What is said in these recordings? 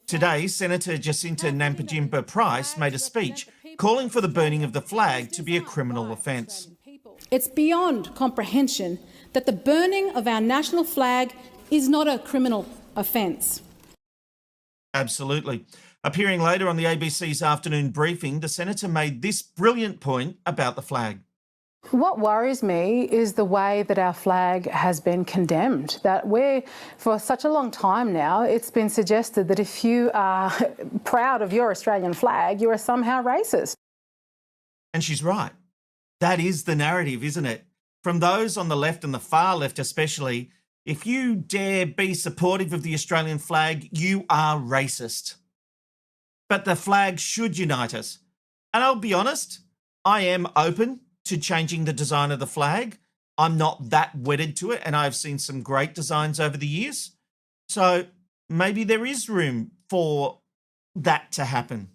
Today, Senator Jacinta Nampijinpa-Price made a speech calling for the burning of the flag to be a criminal offence. It's beyond comprehension that the burning of our national flag is not a criminal offence. Absolutely. Appearing later on the ABC's afternoon briefing, the Senator made this brilliant point about the flag. What worries me is the way that our flag has been condemned, that for such a long time now, it's been suggested that if you are proud of your Australian flag, you are somehow racist. And she's right. That is the narrative, isn't it? From those on the left and the far left especially, if you dare be supportive of the Australian flag, you are racist. But the flag should unite us. And I'll be honest, I am open to changing the design of the flag. I'm not that wedded to it, and I've seen some great designs over the years. So maybe there is room for that to happen.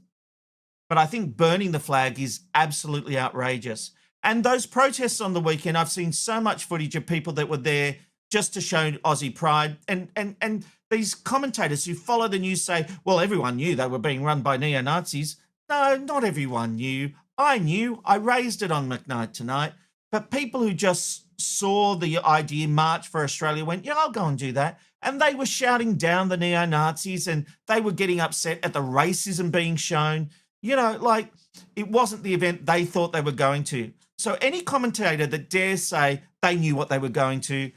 But I think burning the flag is absolutely outrageous. And those protests on the weekend, I've seen so much footage of people that were there just to show Aussie pride. And these commentators who follow the news say, well, everyone knew they were being run by neo-Nazis. No, not everyone knew. I knew. I raised it on McKnight Tonight. But people who just saw the idea March for Australia went, yeah, I'll go and do that. And they were shouting down the neo-Nazis and they were getting upset at the racism being shown. You know, like it wasn't the event they thought they were going to. So any commentator that dares say they knew what they were going to,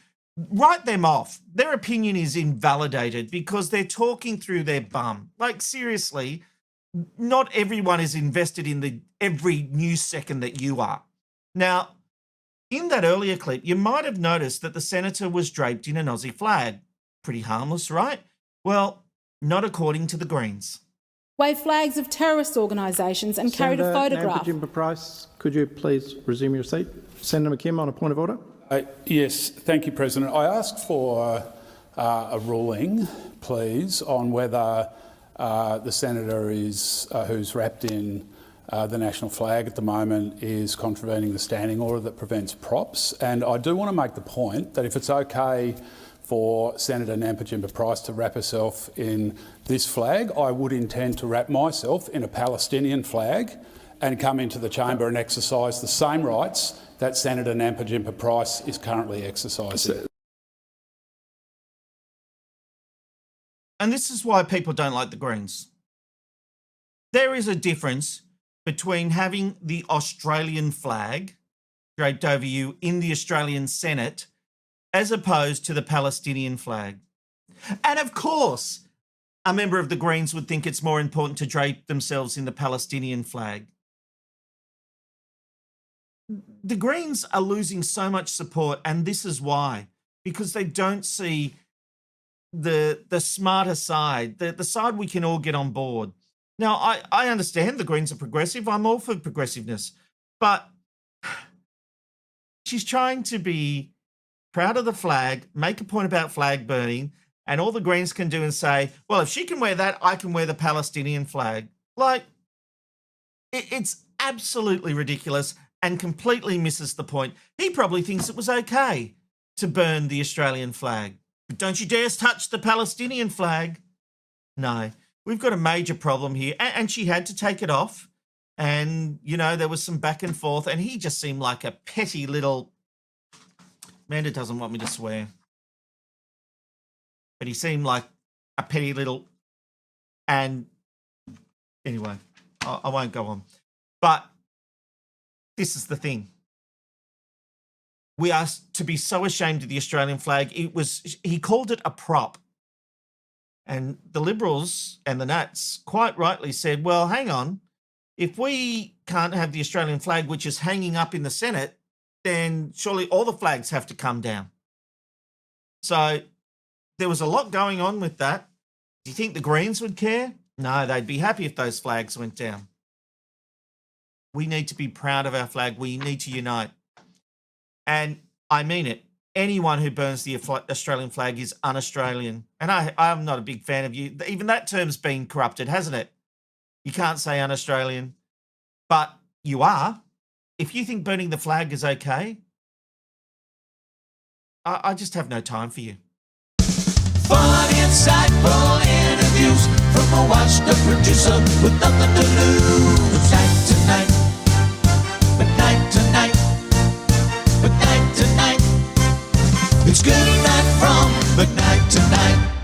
write them off. Their opinion is invalidated because they're talking through their bum. Like seriously, not everyone is invested in every news second that you are. Now, in that earlier clip, you might have noticed that the senator was draped in an Aussie flag. Pretty harmless, right? Well, not according to the Greens. Wave flags of terrorist organisations and carried a photograph. Senator Nampijinpa-Price, could you please resume your seat? Senator McKim on a point of order. Yes, thank you, President. I asked for a ruling, please, on whether the senator who's wrapped in the national flag at the moment is contravening the standing order that prevents props. And I do want to make the point that if it's okay for Senator Nampijinpa-Price to wrap herself in this flag, I would intend to wrap myself in a Palestinian flag and come into the chamber and exercise the same rights that Senator Nampijinpa-Price is currently exercising. And this is why people don't like the Greens. There is a difference between having the Australian flag draped over you in the Australian Senate as opposed to the Palestinian flag. And of course, a member of the Greens would think it's more important to drape themselves in the Palestinian flag. The Greens are losing so much support, and this is why, because they don't see the smarter side, the side we can all get on board. Now, I understand the Greens are progressive. I'm all for progressiveness, but she's trying to be proud of the flag, make a point about flag burning, and all the Greens can do and say, well, if she can wear that, I can wear the Palestinian flag. Like, it's absolutely ridiculous and completely misses the point. He probably thinks it was okay to burn the Australian flag. But don't you dare touch the Palestinian flag. No, we've got a major problem here. And she had to take it off. And, you know, there was some back and forth. And he just seemed like a petty little... Amanda doesn't want me to swear. But he seemed like a petty little... And anyway, I won't go on. But this is the thing. We are to be so ashamed of the Australian flag. He called it a prop. And the Liberals and the Nats quite rightly said, well, hang on. If we can't have the Australian flag, which is hanging up in the Senate, then surely all the flags have to come down. So there was a lot going on with that. Do you think the Greens would care? No, they'd be happy if those flags went down. We need to be proud of our flag. We need to unite. And I mean it. Anyone who burns the Australian flag is un-Australian. And I'm not a big fan of you. Even that term's been corrupted, hasn't it? You can't say un-Australian. But you are. If you think burning the flag is okay, I just have no time for you. Fun, insightful interviews from producer with nothing to lose. McKnight Tonight. McKnight Tonight. McKnight Tonight. It's good night from McKnight Tonight.